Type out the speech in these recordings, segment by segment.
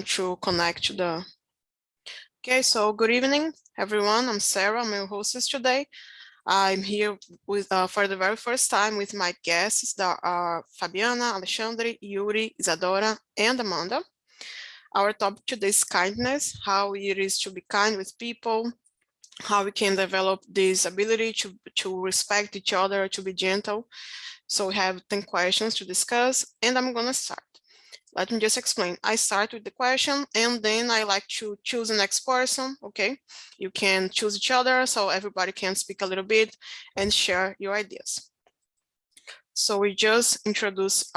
to connect to the... Okay, so good evening, everyone. I'm Sarah, I'm your hostess today. I'm here with for the very first time with my guests that are Fabiana, Alexandre, Yuri, Isadora, and Amanda. Our topic today is kindness, how it is to be kind with people, how we can develop this ability to respect each other, to be gentle. So we have 10 questions to discuss, and I'm gonna start. Let me just explain. I start with the question, and then I like to choose the next person, okay? You can choose each other, so everybody can speak a little bit and share your ideas. So we just introduce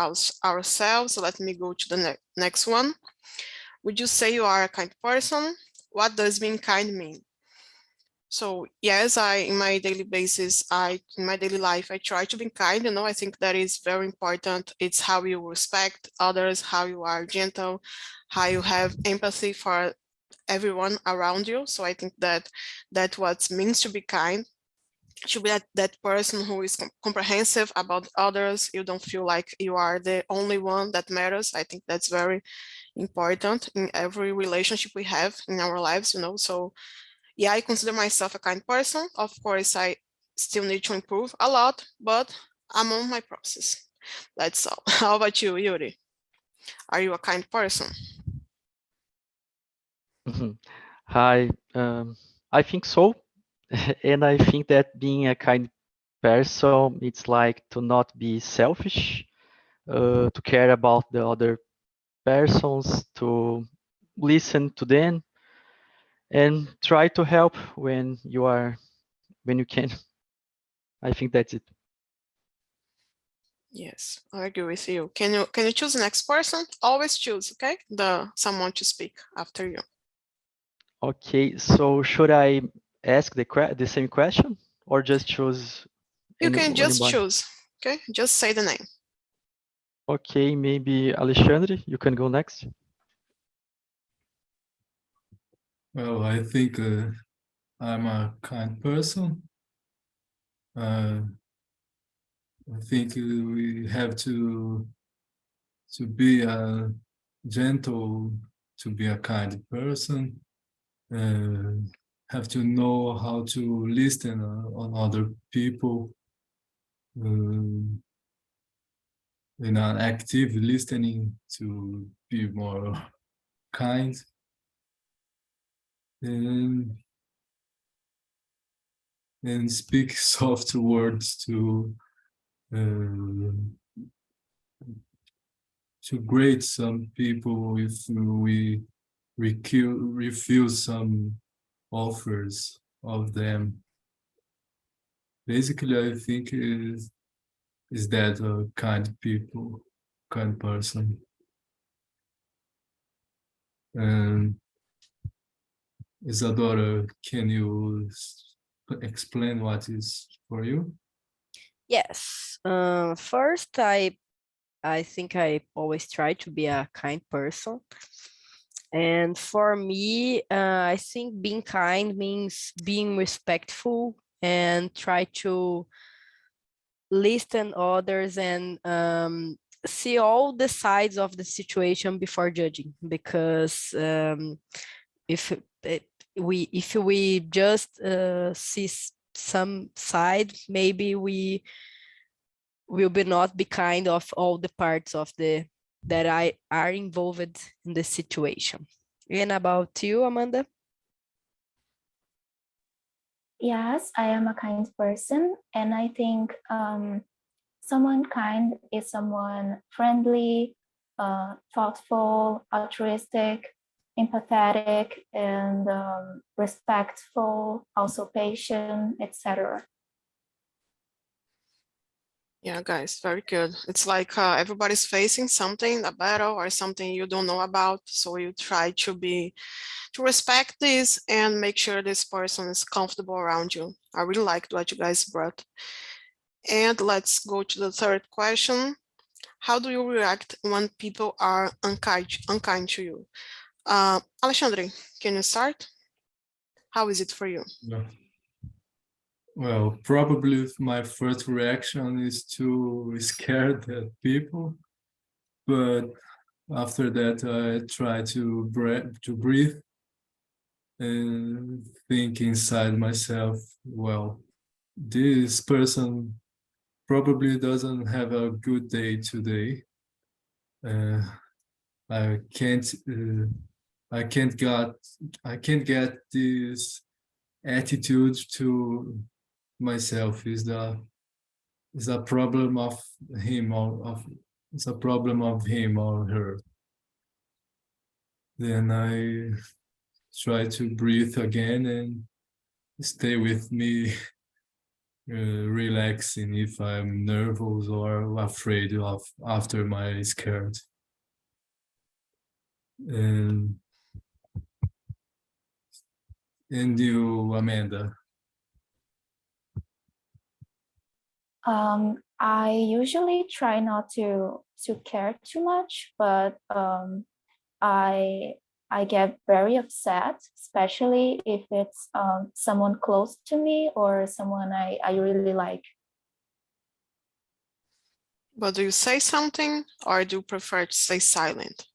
ourselves, so let me go to the next one. Would you say you are a kind person? What does being kind mean? So yes, in my daily life, I try to be kind, I think that is very important. It's how you respect others, how you are gentle, how you have empathy for everyone around you. So I think that what means to be kind. To be that person who is comprehensive about others. You don't feel like you are the only one that matters. I think that's very important in every relationship we have in our lives, So yeah, I consider myself a kind person. Of course, I still need to improve a lot, but I'm on my process. That's all. How about you, Yuri? Are you a kind person? Hi, I think so. And I think that being a kind person, it's like to not be selfish, to care about the other persons, to listen to them, and try to help when you can. I think that's it. Yes, I agree with you. Can you choose the next person? Always choose, okay? Someone to speak after you. Okay, so should I ask the same question or just choose You can just anybody? choose, okay? Just say the name. Okay, maybe Alexandre, you can go next. Well, I think I'm a kind person. I think we have to be gentle, to be a kind person. Have to know how to listen on other people. In an active listening to be more kind. And speak soft words uh, to grate some people if we refuse some offers of them. Basically, I think is that a kind person. And Isadora, can you explain what is for you? Yes. First, I think I always try to be a kind person. And for me, I think being kind means being respectful and try to listen others and see all the sides of the situation before judging. Because if we just see some side, maybe we will be not be kind of all the parts of that are involved in the situation. And about you, Amanda? Yes, I am a kind person, and I think someone kind is someone friendly, thoughtful, altruistic, empathetic, and respectful, also patient, etc. Yeah, guys, very good. It's like everybody's facing something, a battle or something you don't know about. So you try to respect this and make sure this person is comfortable around you. I really liked what you guys brought. And let's go to the third question. How do you react when people are unkind to you? Alexandre, can you start? How is it for you? Yeah. Well, probably my first reaction is to scare the people, but after that, I try to breathe and think inside myself, well, this person probably doesn't have a good day today. I can't get this attitude to myself. Is a problem of him it's a problem of him or her. Then I try to breathe again and stay with me, relaxing if I'm nervous or afraid of after my scared. And you, Amanda? I usually try not to care too much, but I get very upset, especially if it's someone close to me or someone I really like. But do you say something or do you prefer to stay silent?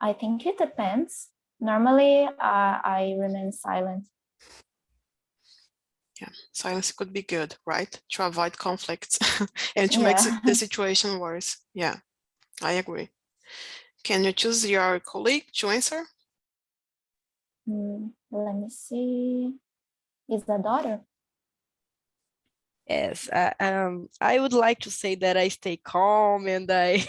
I think it depends. Normally, I remain silent. Yeah, silence could be good, right? To avoid conflicts and to make Yeah. the situation worse. Yeah, I agree. Can you choose your colleague to answer? Let me see. Is the daughter? Yes, I would like to say that I stay calm and I,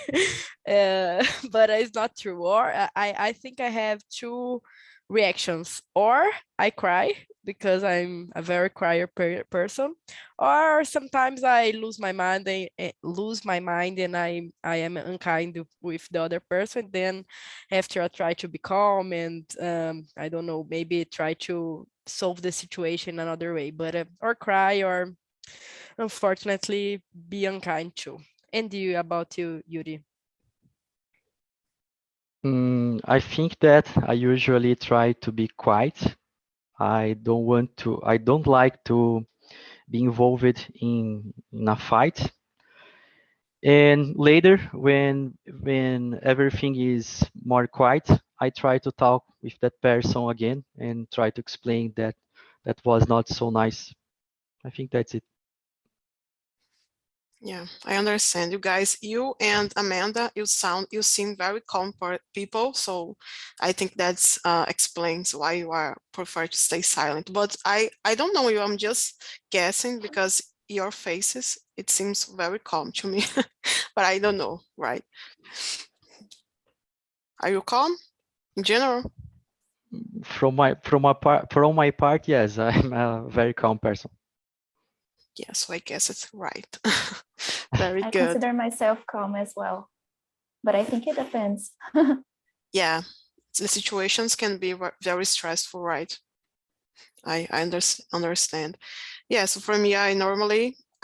but it's not true. Or I think I have two reactions. Or I cry because I'm a very crier person, or sometimes I lose my mind. And I am unkind with the other person. Then after I try to be calm and I don't know, maybe try to solve the situation another way. But or cry or unfortunately be unkind too. And you, about you, Yuri? I think that I usually try to be quiet. I don't like to be involved in a fight. And later, when everything is more quiet, I try to talk with that person again and try to explain that that was not so nice. I think that's it. Yeah, I understand you guys. You and Amanda, you seem very calm people. So I think that's explains why you are prefer to stay silent. But I don't know you. I'm just guessing because your faces, it seems very calm to me. But I don't know, right? Are you calm in general? From my part, yes, I'm a very calm person. Yeah, so I guess it's right. Very I good. consider myself calm as well, but I think it depends. Yeah, the situations can be very stressful, right? I understand. Yeah, so for me, I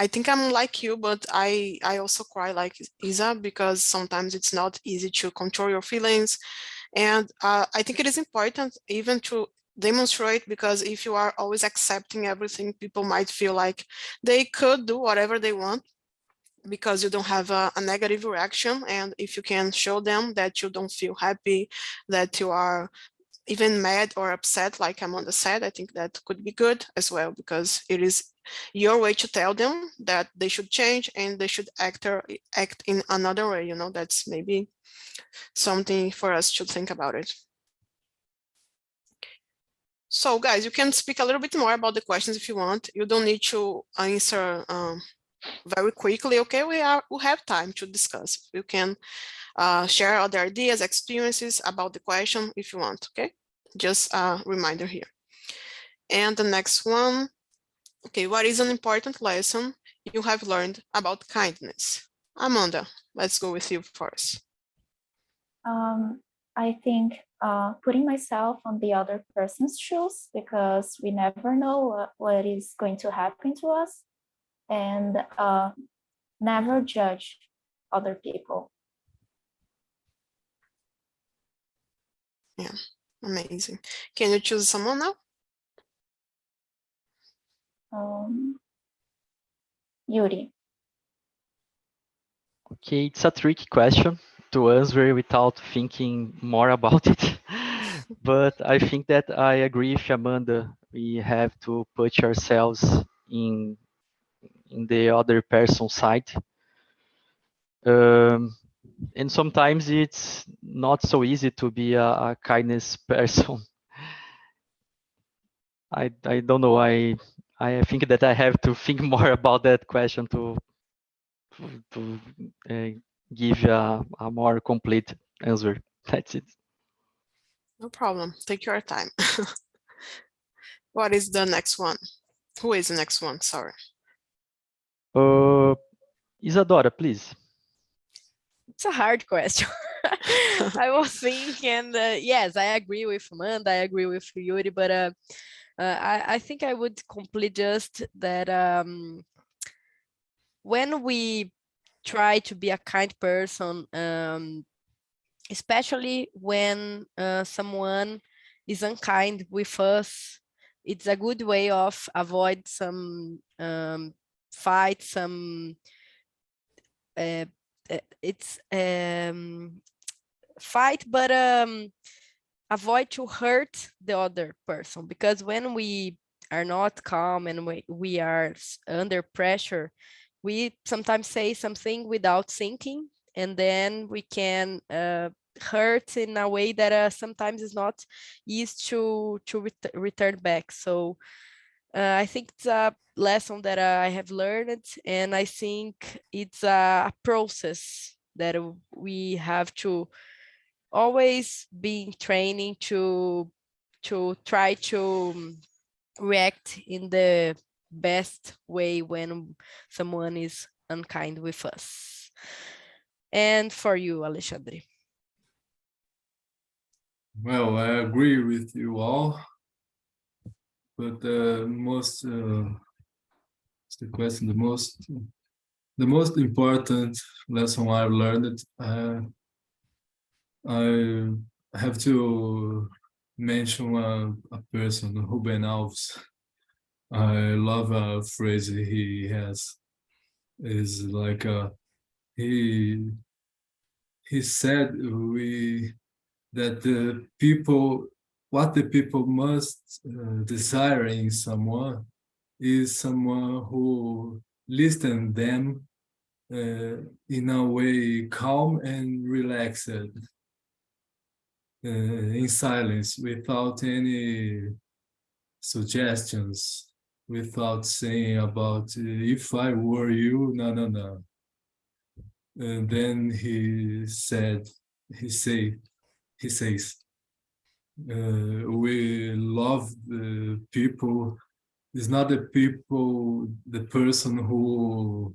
think I'm like you, but I also cry like Isa because sometimes it's not easy to control your feelings. And I think it is important even to demonstrate, because if you are always accepting everything, people might feel like they could do whatever they want because you don't have a negative reaction. And if you can show them that you don't feel happy, that you are even mad or upset, like Amanda said, I think that could be good as well, because it is your way to tell them that they should change and they should act in another way. You know, that's maybe something for us to think about it. So guys, you can speak a little bit more about the questions if you want. You don't need to answer very quickly, okay? We have time to discuss. You can share other ideas, experiences about the question if you want, okay? Just a reminder here. And the next one, okay, what is an important lesson you have learned about kindness? Amanda, let's go with you first. I think putting myself on the other person's shoes, because we never know what is going to happen to us, and never judge other people. Yeah, amazing. Can you choose someone now? Yuri. Okay, it's a tricky question. to answer without thinking more about it. But I think that I agree with Amanda. We have to put ourselves in the other person's side. And sometimes it's not so easy to be a kindness person. I don't know. I think that I have to think more about that question to give a more complete answer. That's it. No problem. Take your time. What is the next one? Who is the next one? Sorry. Isadora, please. It's a hard question. I was thinking, yes, I agree with Amanda, I agree with Yuri, but I think I would complete just that when we try to be a kind person, especially when someone is unkind with us, it's a good way of avoid some fight, some it's fight, but avoid to hurt the other person, because when we are not calm and we are under pressure, we sometimes say something without thinking, and then we can hurt in a way that sometimes is not easy to return back. So I think it's a lesson that I have learned, and I think it's a process that we have to always be training to try to react in the best way when someone is unkind with us. And for you, Alexandre? Well, I agree with you all, but the question, the most important lesson I've learned, I have to mention a person, Ruben Alves. I love a phrase he has. Is like he said that the people, what the people must desire in someone is someone who listens them in a way calm and relaxed, in silence, without any suggestions, without saying about if I were you, no. And then he says, we love the people. It's not the people, the person who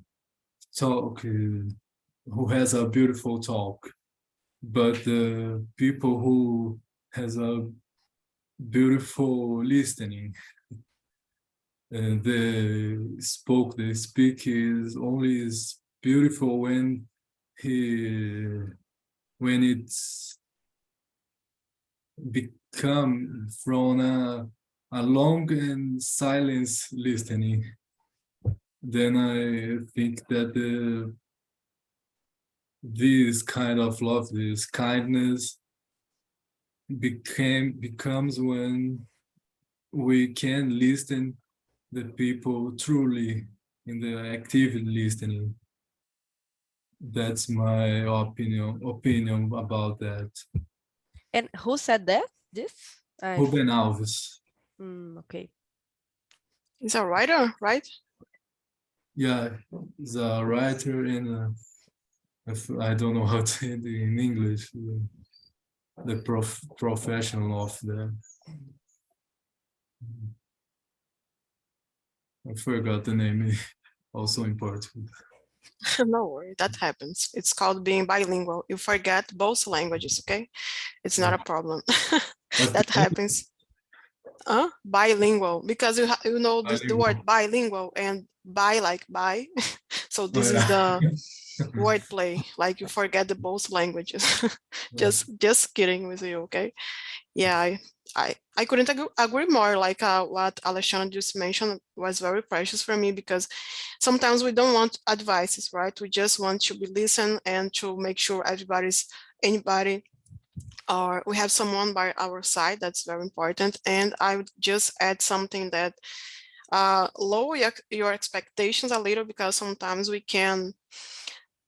talk, who has a beautiful talk, but the people who has a beautiful listening. And the speak is only is beautiful when it's become from a long and silence listening. Then I think that this kind of love, this kindness becomes when we can listen the people truly in the active listening. That's my opinion about that. And who said that? This? Ruben Alves. Okay. He's a writer, right? Yeah, he's a writer, and I don't know how to say it in English. The professional of the. I forgot the name. Also important. No worry, that happens. It's called being bilingual. You forget both languages, okay? It's not a problem. That happens. Bilingual, because you know the word bilingual and bi like buy. So this is wordplay, like you forget the both languages. Just kidding with you, okay? Yeah, I couldn't agree more. Like what Alexandre just mentioned was very precious for me, because sometimes we don't want advices, right? We just want to be listened and to make sure anybody, or we have someone by our side. That's very important. And I would just add something that lower your expectations a little, because sometimes we can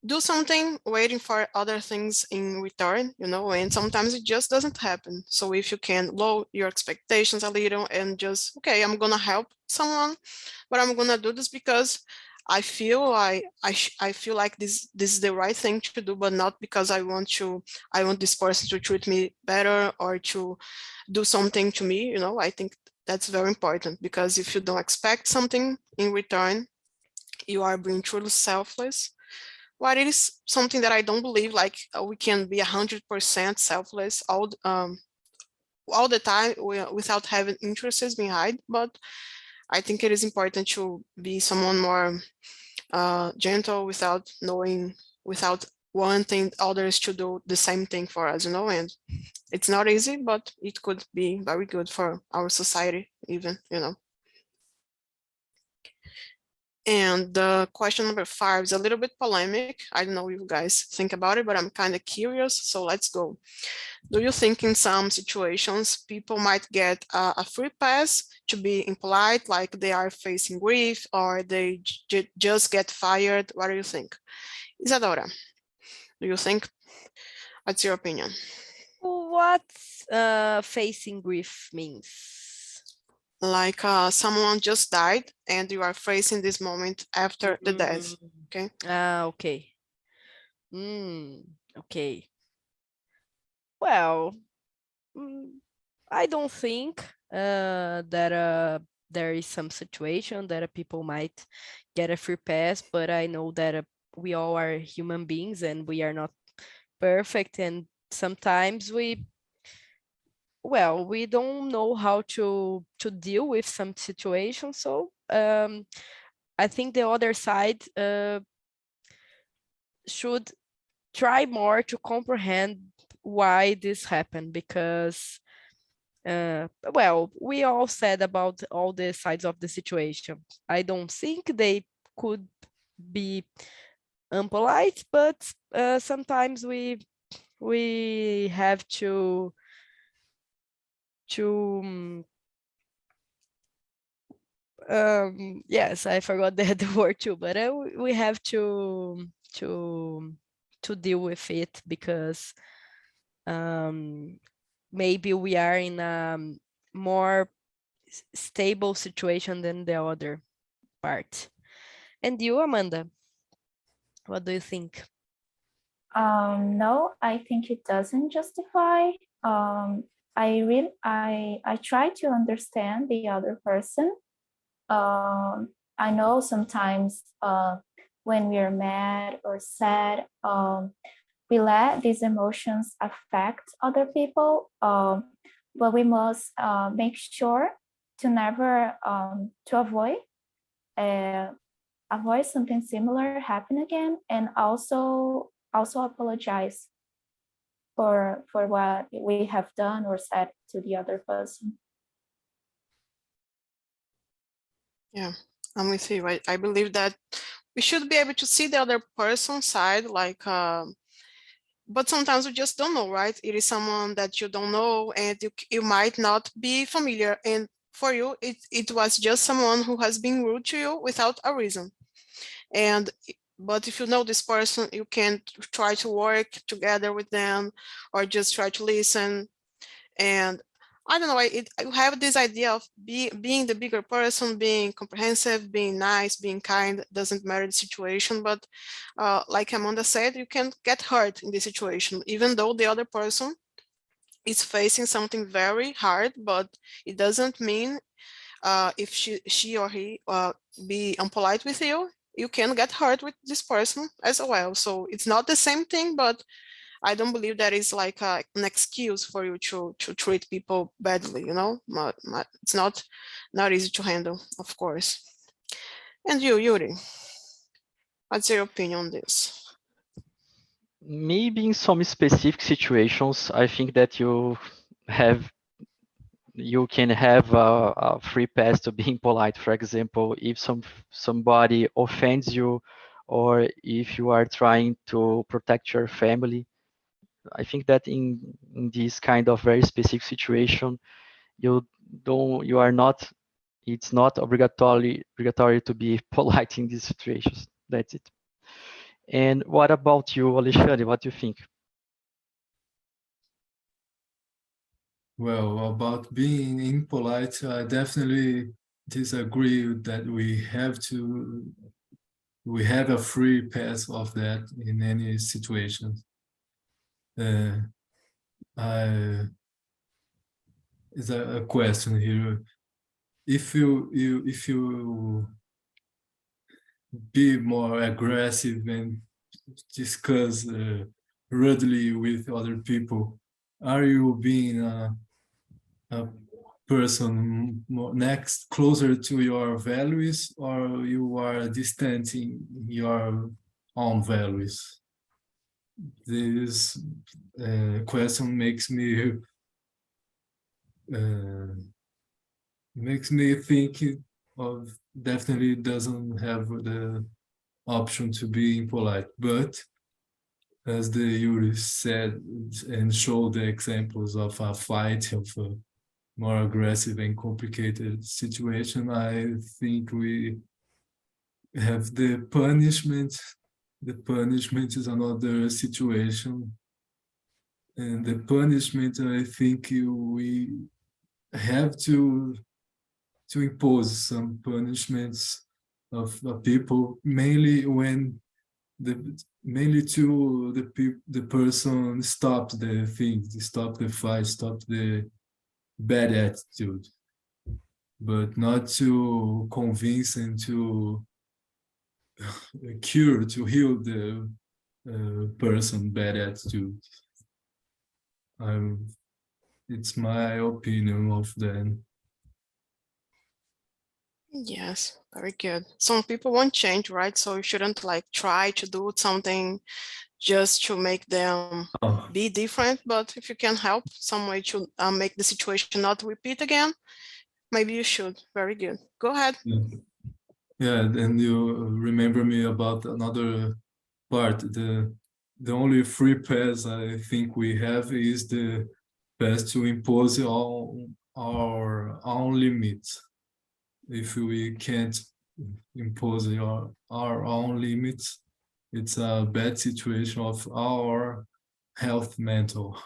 do something waiting for other things in return, you know, and sometimes it just doesn't happen. So if you can lower your expectations a little and just, okay, I'm gonna help someone, but I'm gonna do this because I feel I feel like this is the right thing to do, but not because I want this person to treat me better or to do something to me, you know. I think that's very important, because if you don't expect something in return, you are being truly selfless. Well, it is something that I don't believe, like we can be 100% selfless all the time without having interests behind. But I think it is important to be someone more gentle, without wanting others to do the same thing for us, you know. And it's not easy, but it could be very good for our society, even, you know. And the question number 5 is a little bit polemic. I don't know what you guys think about it, but I'm kind of curious. So let's go. Do you think in some situations people might get a free pass to be impolite, like they are facing grief, or they just get fired? What do you think? Isadora, do you think? What's your opinion? What facing grief means? Like someone just died and you are facing this moment after the death, okay? Okay. Okay. Well, I don't think that there is some situation that people might get a free pass, but I know that we all are human beings and we are not perfect, and sometimes we don't know how to deal with some situations. So I think the other side should try more to comprehend why this happened, because we all said about all the sides of the situation. I don't think they could be impolite, but sometimes we have to yes, I forgot the word too, but we have to deal with it, because maybe we are in a more stable situation than the other part. And you, Amanda, what do you think? No, I think it doesn't justify. I try to understand the other person. I know sometimes when we are mad or sad, we let these emotions affect other people, but we must make sure to never to avoid something similar happen again, and also apologize for what we have done or said to the other person. Yeah, I'm with you. I believe that we should be able to see the other person's side, like, but sometimes we just don't know, right? It is someone that you don't know, and you might not be familiar. And for you, it was just someone who has been rude to you without a reason. But if you know this person, you can try to work together with them, or just try to listen. And I don't know, I have this idea of being the bigger person, being comprehensive, being nice, being kind. Doesn't matter the situation, but like Amanda said, you can get hurt in this situation, even though the other person is facing something very hard. But it doesn't mean if she or he be impolite with you, you can get hurt with this person as well. So it's not the same thing, but I don't believe that is like an excuse for you to treat people badly, you know. It's not easy to handle, of course. And you, Yuri, what's your opinion on this? Maybe in some specific situations, I think that you can have a free pass to being polite. For example, if somebody offends you, or if you are trying to protect your family, I think that in this kind of very specific situation, you are not. It's not obligatory to be polite in these situations. That's it. And what about you, Alexandre? What do you think? Well, about being impolite, I definitely disagree that we have a free pass of that in any situation. I is a question here. If you be more aggressive and discuss rudely with other people, are you being a person more closer to your values, or you are distancing your own values? This question makes me think of definitely doesn't have the option to be impolite, but as the Yuri said and showed the examples of a fight, of a more aggressive and complicated situation, I think we have the punishment. The punishment is another situation, and the punishment, I think we have to impose some punishments of people, mainly when mainly to the person stop the things, stop the fight, stop the bad attitude, but not to convince and to to heal the person bad attitude. I'm, it's my opinion of them. Yes, very good. Some people won't change, right? So you shouldn't like try to do something just to make them Oh, be different. But if you can help some way to make the situation not repeat again, maybe you should. Very good. Go ahead. yeah. Yeah, and you remember me about another part. The only free pass I think we have is the pass to impose our own limits. If we can't impose our own limits, it's a bad situation of our health mental.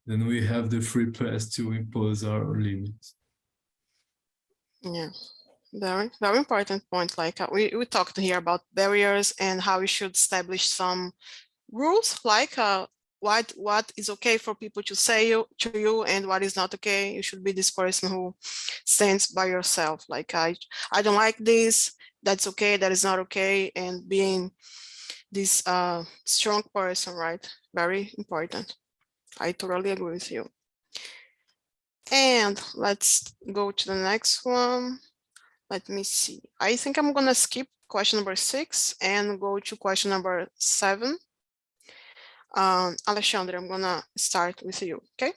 Then we have the free pass to impose our limits. Yeah. Very, very important point. Like we talked here about barriers and how we should establish some rules, like what is okay for people to say to you and what is not okay. You should be this person who stands by yourself. Like I don't like this. That's okay. That is not okay. And being this strong person, right? Very important. I totally agree with you. And let's go to the next one. Let me see. I think I'm gonna skip question number 6 and go to question number 7. Alexandre, I'm gonna start with you, okay?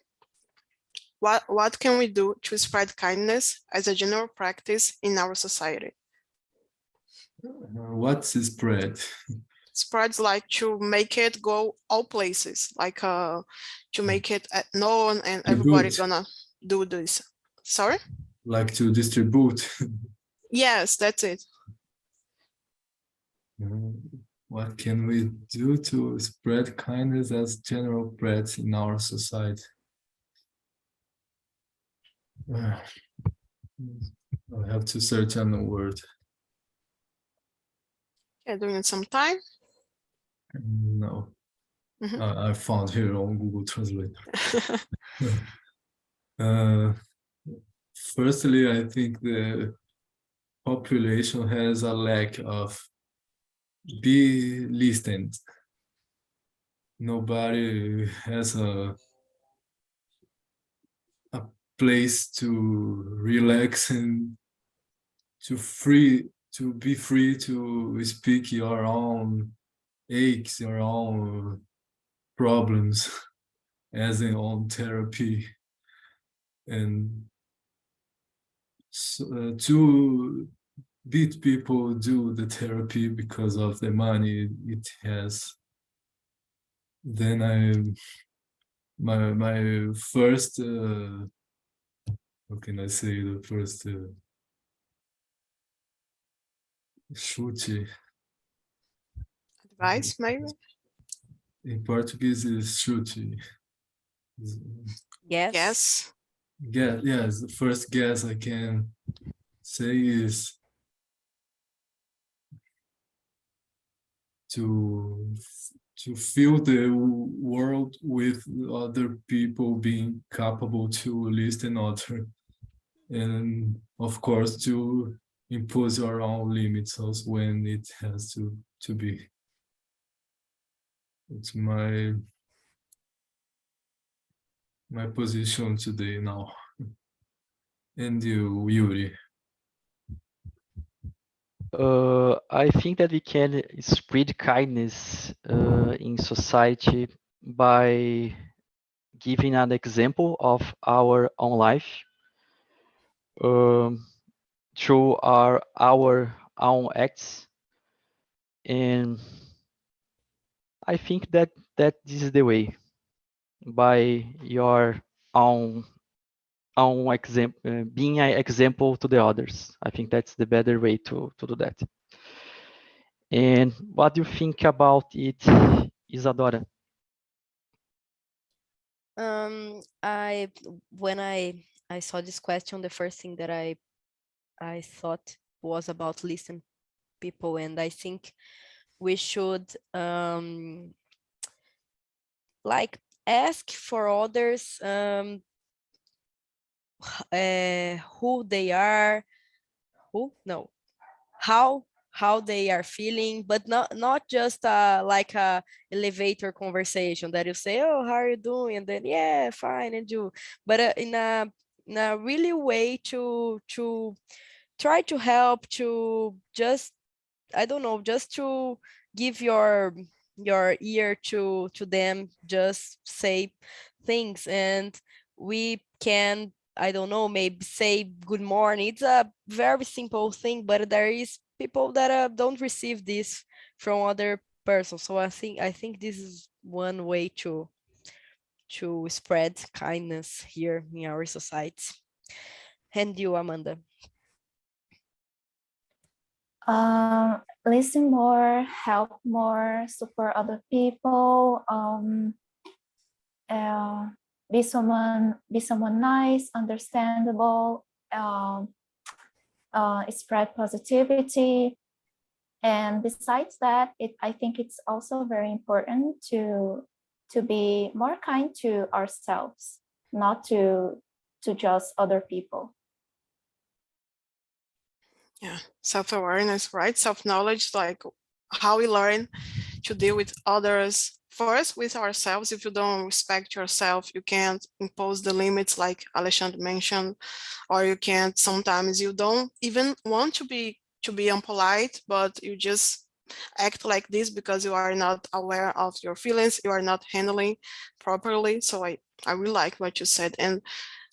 What can we do to spread kindness as a general practice in our society? What's spread? Spreads like to make it go all places, like to make it known and everybody gonna do this. Sorry? Like to distribute. Yes, that's it. What can we do to spread kindness as general practice in our society? I have to search on the word. Okay, doing some time. No. I found here on Google Translate. Firstly, I think the population has a lack of be listened. Nobody has a place to relax and to be free to speak your own aches, your own problems as in on therapy. And to beat people do the therapy because of the money it has. Then my first how can I say, the first chute Advice, maybe? in Portuguese is chute. Yes. Yes. Yes, the first guess I can say is to fill the world with other people being capable to listen other, and of course to impose your own limits also when it has to be. It's my position today now. And you, Yuri? I think that we can spread kindness in society by giving an example of our own life through our own acts, and I think that this is the way, by your own example, being an example to the others. I think that's the better way to do that. And what do you think about it, Isadora? When I saw this question, the first thing that I thought was about listen people, and I think we should like ask for others who they are, how they are feeling, but not just like a elevator conversation that you say, oh, how are you doing, and then yeah, fine, and you, but in a really way to try to help, to just, I don't know, just to give your ear to them, just say things, and we can, I don't know, maybe say good morning. It's a very simple thing, but there is people that don't receive this from other persons. So I think this is one way to spread kindness here in our society. And you, Amanda? Listen more, help more, support other people, be someone nice, understandable, spread positivity. And besides that, I think it's also very important to be more kind to ourselves, not to just other people. Yeah, self-awareness, right? Self-knowledge, like how we learn to deal with others, first with ourselves. If you don't respect yourself, you can't impose the limits like Alexandre mentioned, or you can't, sometimes you don't even want to be unpolite, but you just act like this because you are not aware of your feelings, you are not handling properly. So I really like what you said. And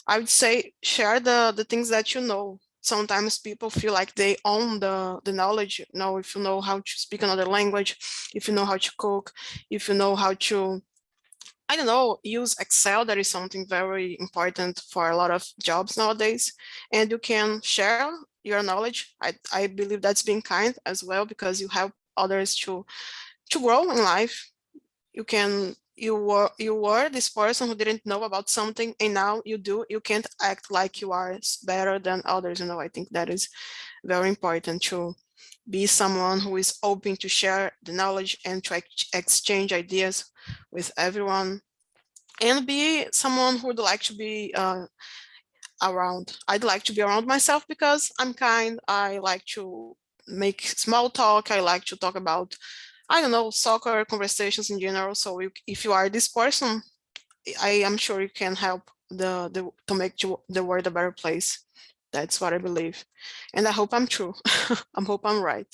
I would say share the things that you know. Sometimes people feel like they own the knowledge. You know, if you know how to speak another language, if you know how to cook, if you know how to, I don't know, use Excel, that is something very important for a lot of jobs nowadays. And you can share your knowledge. I believe that's being kind as well, because you help others to grow in life. You were this person who didn't know about something, and now you do. You can't act like you are better than others. You know, I think that is very important, to be someone who is open to share the knowledge and to exchange ideas with everyone, and be someone who would like to be around. I'd like to be around myself because I'm kind. I like to make small talk. I like to talk about, I don't know, soccer, conversations in general. So if you are this person, I am sure you can help to make the world a better place. That's what I believe. And I hope I'm true. I hope I'm right.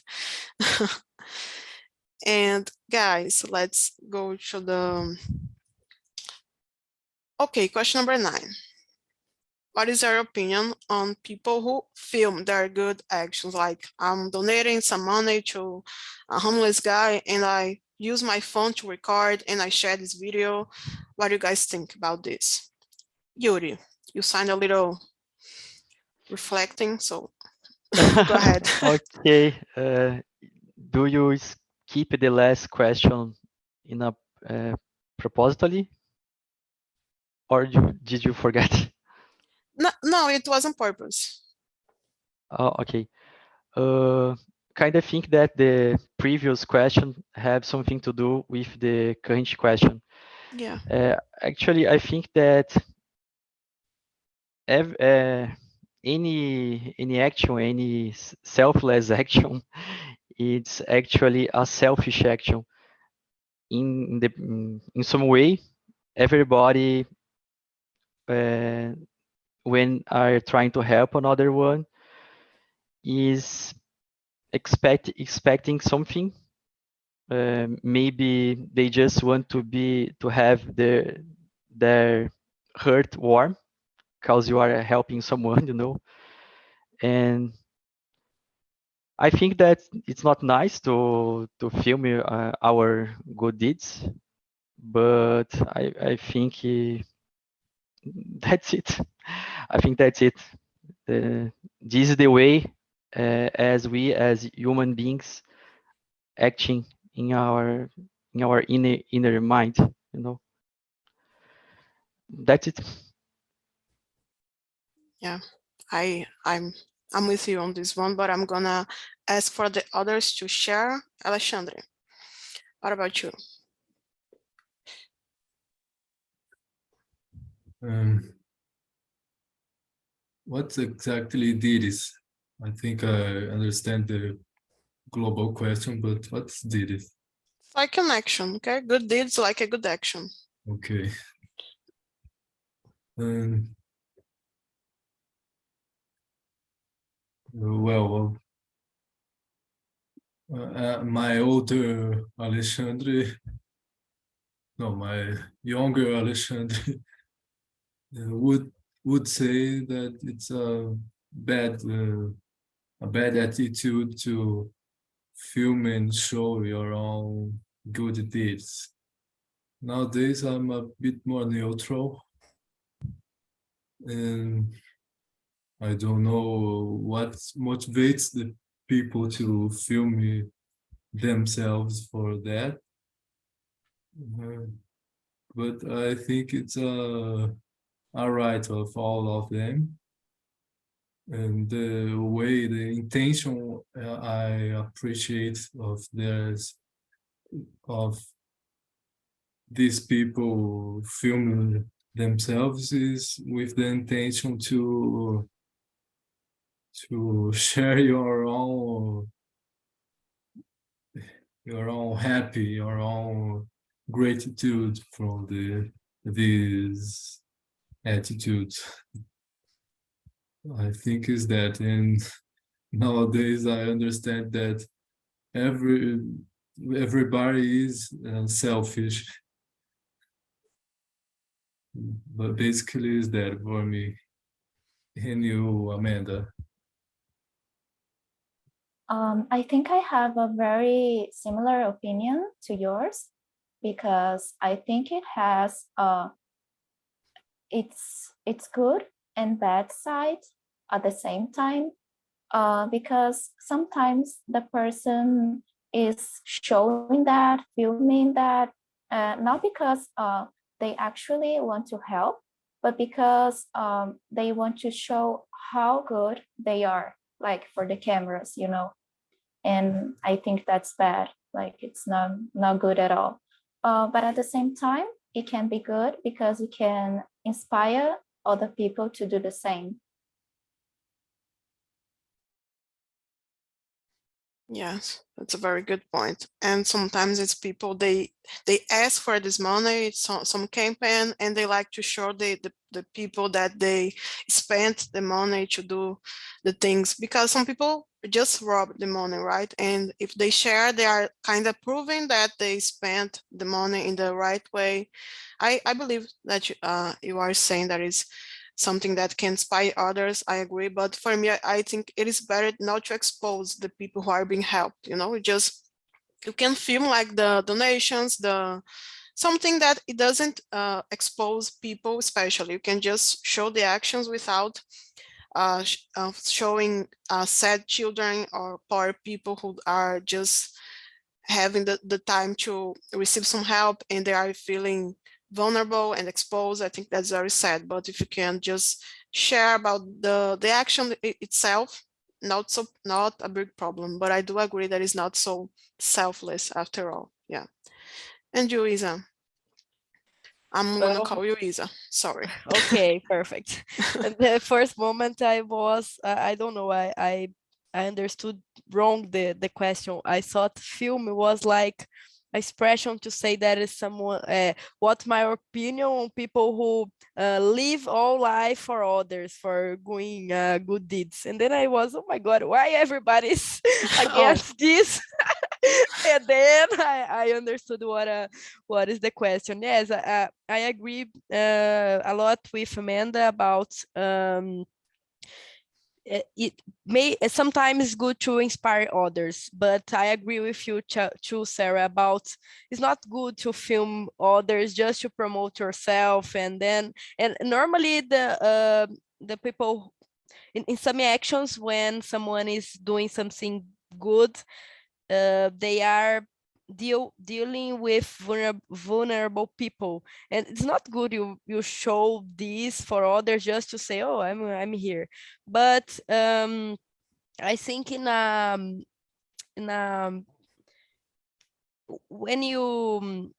And guys, let's go to the, okay, question number 9. What is your opinion on people who film their good actions? Like, I'm donating some money to a homeless guy and I use my phone to record and I share this video. What do you guys think about this? Yuri, you signed a little reflecting, so go ahead. Okay. Do you skip the last question in a propositally, or did you forget? No, it was on purpose. Oh, okay. Kind of think that the previous question have something to do with the current question. Yeah. Actually, I think that any action, any selfless action, it's actually a selfish action. In some way, everybody when are trying to help another one is expecting something. Maybe they just want to have their heart warm because you are helping someone, you know. And I think that it's not nice to film our good deeds, but I think that's it. I think that's it. This is the way as we as human beings acting in our inner mind, you know. That's it. Yeah, I'm with you on this one, but I'm gonna ask for the others to share. Alexandre, what about you? What exactly did is? I think I understand the global question, but what's did it? Like an action, okay? Good deeds like a good action. Okay. Well, my older Alexandre, no, my younger Alexandre would say that it's a bad attitude to film and show your own good deeds. Nowadays, I'm a bit more neutral, and I don't know what motivates the people to film themselves for that. But I think it's a right of all of them. And the way, the intention I appreciate of theirs, of these people filming themselves is with the intention to share your own happy, your own gratitude from these attitudes. I think is that, and nowadays I understand that everybody is selfish, but basically is that for me. And you, Amanda? I think I have a very similar opinion to yours because I think it has its good and bad side at the same time. Because sometimes the person is showing that, filming that, not because they actually want to help, but because they want to show how good they are, like for the cameras, you know. And I think that's bad. Like it's not good at all. But at the same time, it can be good because it can inspire other people to do the same. Yes, that's a very good point. And sometimes it's people, they ask for this money, it's some campaign, and they like to show the people that they spent the money to do the things, because some people just rob the money, right? And if they share, they are kind of proving that they spent the money in the right way. I believe that you are saying that is something that can inspire others. I agree, but for me, I think it is better not to expose the people who are being helped. You know, you can film like the donations, something that it doesn't expose people, especially. You can just show the actions without showing sad children or poor people who are just having the time to receive some help and they are feeling vulnerable and exposed. I think that's very sad. But if you can just share about the action itself, not a big problem. But I do agree that it's not so selfless after all. Yeah. And you, Isa? I'm gonna call you Isa. Sorry. Okay, perfect. The first moment I was, I don't know, I understood wrong the question. I thought film was like expression to say that is someone, what my opinion on people who live all life for others, for doing good deeds. And then I was, oh my God, why everybody's against this? And then I understood what is the question. Yes, I agree a lot with Amanda about it may sometimes good to inspire others, but I agree with you too, Sarah, about it's not good to film others just to promote yourself. And normally the people in some actions, when someone is doing something good, they are dealing with vulnerable people, and it's not good you show this for others just to say, oh, I'm here. But I think when you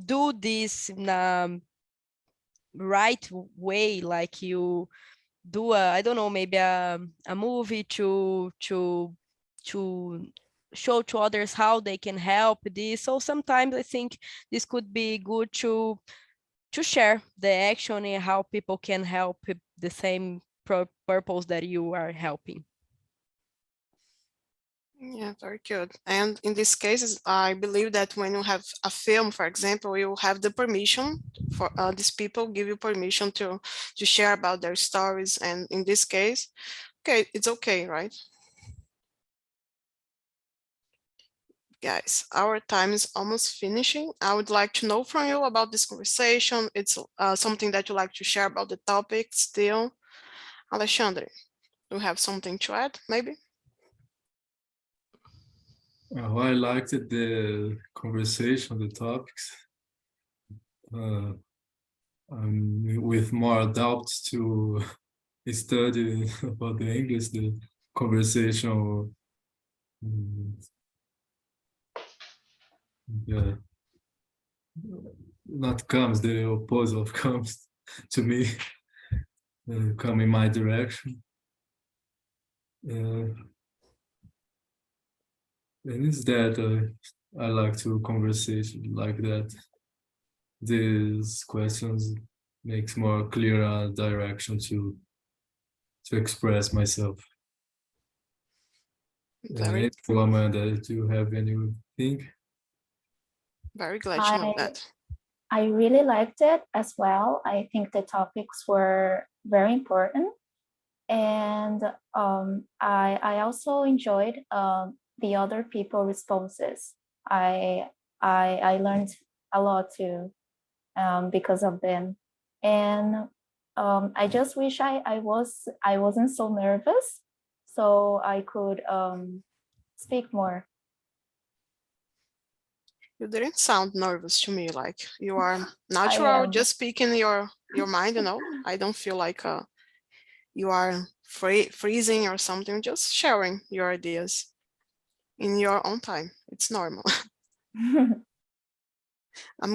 do this in a right way, like you do I don't know, maybe a movie to show to others how they can help this. So sometimes I think this could be good to share the action and how people can help the same purpose that you are helping. Yeah, very good. And in this case, I believe that when you have a film, for example, you have the permission for these people give you permission to share about their stories. And in this case, okay, it's okay, right? Guys, our time is almost finishing. I would like to know from you about this conversation. It's something that you like to share about the topic still. Alexandre, do you have something to add, maybe? Oh, I liked the conversation, the topics. I'm with more doubts to study about the English, the conversation. Yeah, not comes, the opposite of comes to me, come in my direction. And it's that I like to conversation like that. These questions makes more clear direction to express myself. Very, Amanda, do you have anything? very glad to know that. I really liked it as well. I think the topics were very important. And I also enjoyed the other people responses. I learned a lot too because of them. And I just wish I wasn't so nervous, so I could speak more. You didn't sound nervous to me, like you are natural, just speaking your mind, you know. I don't feel like you are freezing or something, just sharing your ideas in your own time. It's normal.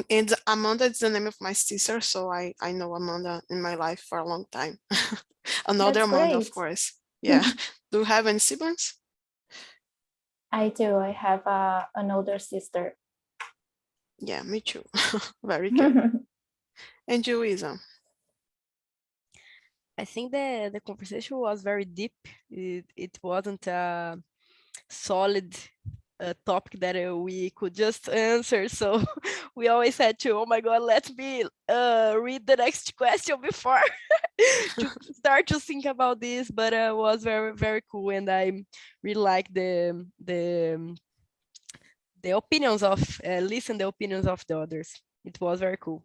And Amanda is the name of my sister, so I know Amanda in my life for a long time. Another That's Amanda, great. of course. Yeah. Do you have any siblings? I do. I have an older sister. Yeah, me too. Very good. And you, Isa? I think the conversation was very deep. It wasn't a solid topic that we could just answer. So we always had to, oh my God, let me read the next question before to start to think about this. But it was very, very cool. And I really like the opinions of, listen the opinions of the others. It was very cool.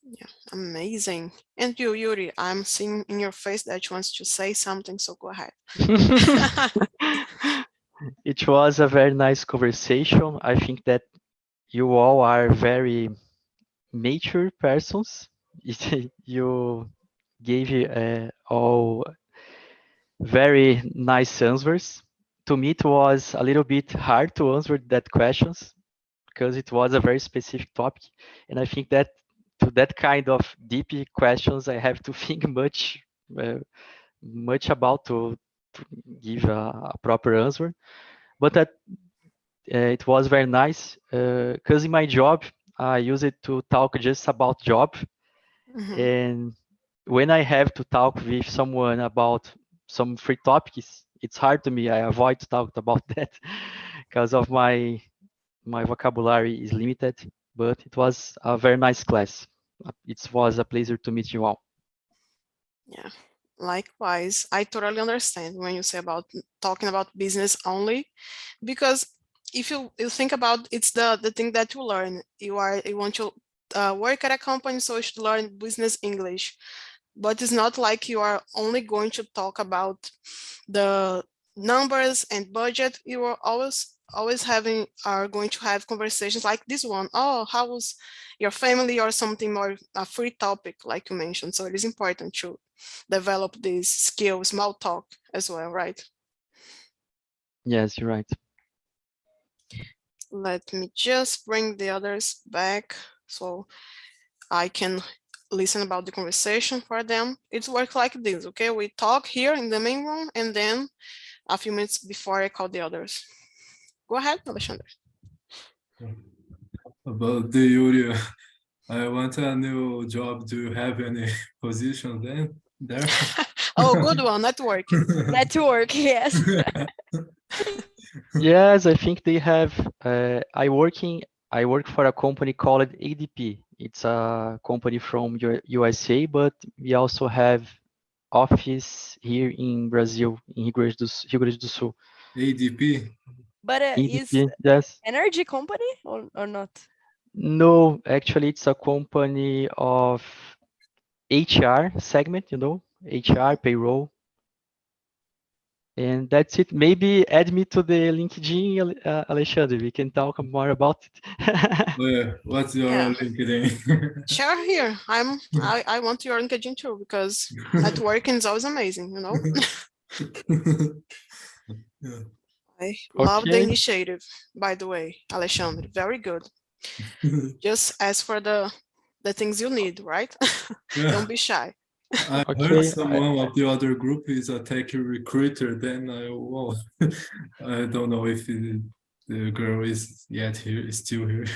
Yeah, amazing. And you, Yuri, I'm seeing in your face that you want to say something, so go ahead. It was a very nice conversation. I think that you all are very mature persons. You gave all very nice answers. To me, it was a little bit hard to answer that questions because it was a very specific topic, and I think that to that kind of deep questions, I have to think much about to give a proper answer. But that it was very nice because in my job, I use it to talk just about job. Mhm. And when I have to talk with someone about some free topics, it's hard to me. I avoid to talk about that because of my vocabulary is limited. But it was a very nice class. It was a pleasure to meet you all. Yeah, likewise. I totally understand when you say about talking about business only, because if you think about it's the thing that you learn. You want to work at a company, so you should learn business English. But it's not like you are only going to talk about the numbers and budget. You are always are going to have conversations like this one. Oh, how was your family, or something more a free topic like you mentioned. So it is important to develop this skill, small talk as well, right? Yes, you're right. Let me just bring the others back so I can listen about the conversation for them. It works like this, okay? We talk here in the main room, and then a few minutes before I call the others. Go ahead, Alexander. About the Yuri, I want a new job. Do you have any position then there? Oh, good one, networking. Network, yes. Yes, I think they have. I work for a company called ADP. It's a company from USA, but we also have office here in Brazil, in Rio Grande do Sul. ADP? But is ADP, yes. energy company or not? No, actually, it's a company of HR segment, HR, payroll. And that's it. Maybe add me to the LinkedIn, Alexandre. We can talk more about it. Where? What's your Yeah. LinkedIn? Share here. I want your LinkedIn too, because networking is always amazing, Yeah. I love the Okay. initiative, by the way, Alexandre. Very good. Just ask for the things you need, right? Don't be shy. I heard Okay. someone of the other group is a tech recruiter. Then well, I don't know if the girl is still here.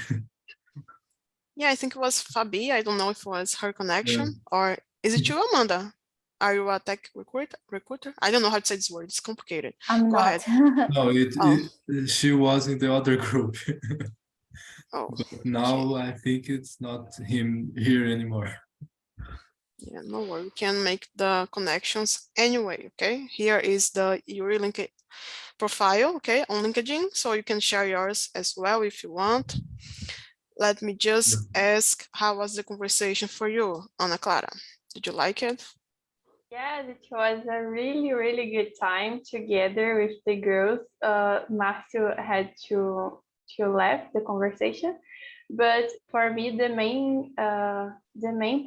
Yeah, I think it was Fabi. I don't know if it was her connection, or is it you, Amanda? Are you a tech recruiter? I don't know how to say this word. It's complicated. I'm Go not. ahead. No, Oh. she was in the other group. Oh, But now I think it's not him here anymore. yeah, no worry. We can make the connections anyway, okay? Here is the Yuri link profile, okay, on LinkedIn, so you can share yours as well if you want. Let me just ask, how was the conversation for you, Ana Clara? Did you like it? Yes, it was a really, really good time together with the girls. Marcio had to left the conversation, but for me, the main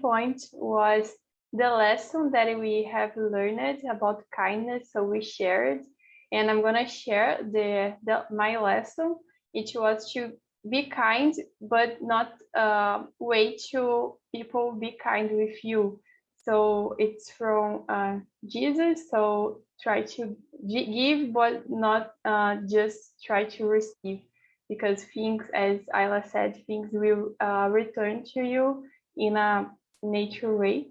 point was the lesson that we have learned about kindness. So we shared, and I'm gonna share my lesson. It was to be kind, but not wait to people be kind with you. So it's from Jesus. So try to give, but not just try to receive, because things, as Ayla said, things will return to you in a natural way.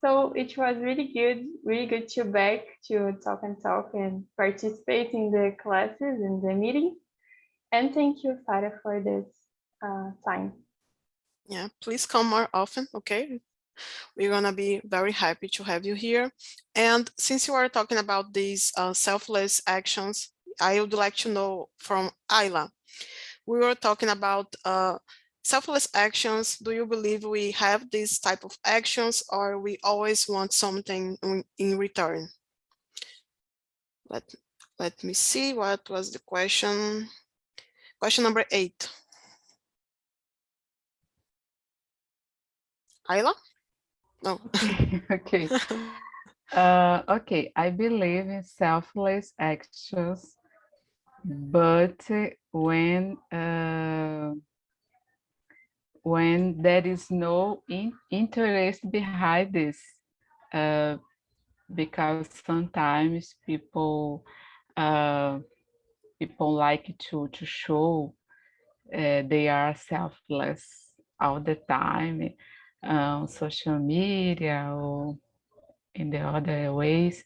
So it was really good to back to Talk and Talk and participate in the classes and the meeting. And thank you, Farah, for this time. Yeah, please come more often, okay? We're gonna be very happy to have you here. And since you are talking about these selfless actions, I would like to know from Ayla. We were talking about selfless actions. Do you believe we have this type of actions, or we always want something in return? Let me see, what was the question? Question number 8. Ayla? No. Okay. Okay, I believe in selfless actions, but when there is no interest behind this, because sometimes people like to show they are selfless all the time on social media or in the other ways,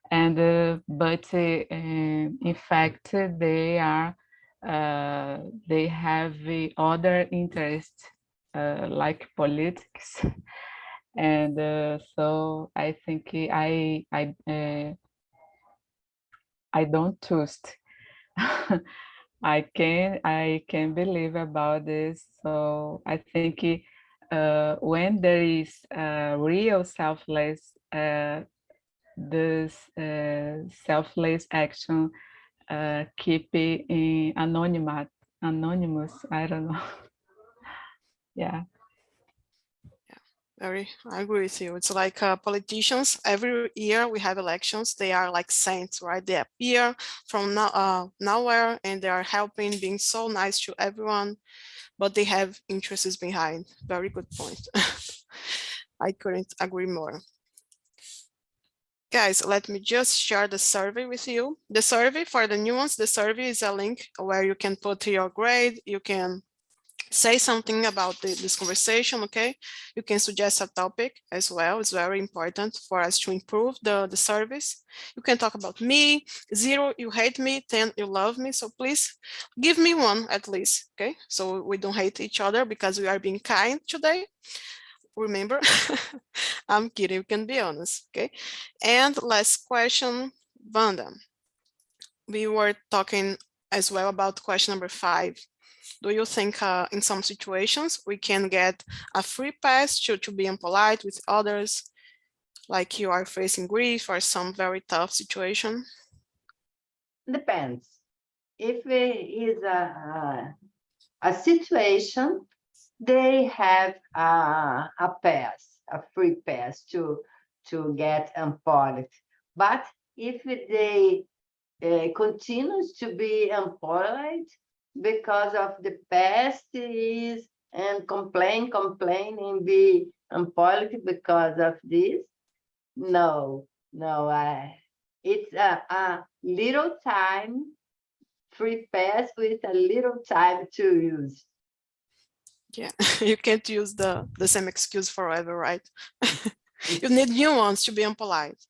and but in fact they have other interests like politics, and so I think I don't trust. I can believe about this. So I think when there is real selfless, this selfless action keep it in anonymous. I don't know. Yeah. I agree with you. It's like politicians. Every year we have elections. They are like saints, right? They appear from nowhere, and they are helping, being so nice to everyone, but they have interests behind. Very good point. I couldn't agree more. Guys, let me just share the survey with you. The survey, for the new ones, the survey is a link where you can put your grade, you can say something about this conversation, okay? You can suggest a topic as well. It's very important for us to improve the service. You can talk about me. 0, you hate me. 10, you love me. So please give me 1 at least, okay? So we don't hate each other because we are being kind today. Remember, I'm kidding, you can be honest, okay? And last question, Wanda. We were talking as well about question number 5. Do you think in some situations we can get a free pass to be impolite with others, like you are facing grief or some very tough situation? Depends. If it is a situation, they have a pass, a free pass to get impolite. But if they continues to be impolite because of the past is and complain and be impolite because of this, no, it's a little time, free pass with a little time to use. Yeah, you can't use the same excuse forever, right? You need new ones to be impolite.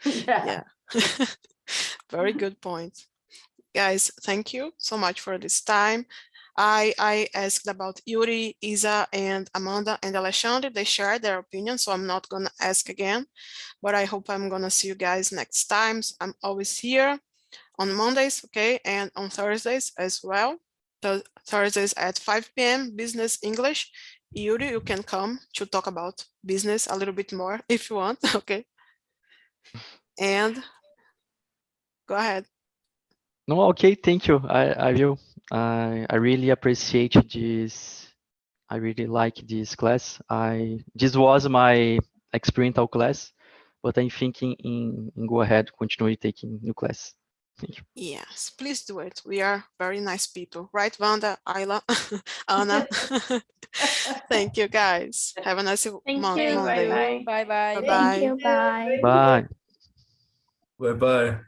Yeah. Very good point. Guys, thank you so much for this time. I asked about Yuri, Isa, and Amanda and Alexandre. They shared their opinion, so I'm not gonna ask again, but I hope I'm gonna see you guys next time. I'm always here on Mondays, okay, and on Thursdays as well. Thursdays at 5 p.m. Business English. Yuri, you can come to talk about business a little bit more if you want, okay? And go ahead. No, okay, thank you. I will. I really appreciate this. I really like this class. This was my experimental class, but I'm thinking in go ahead, continue taking new class. Thank you. Yes, please do it. We are very nice people, right, Wanda, Ayla, Anna? Thank you, guys. Have a nice Thank Monday. you. Bye-bye. Bye bye. Bye-bye. Thank you. Bye. Bye bye.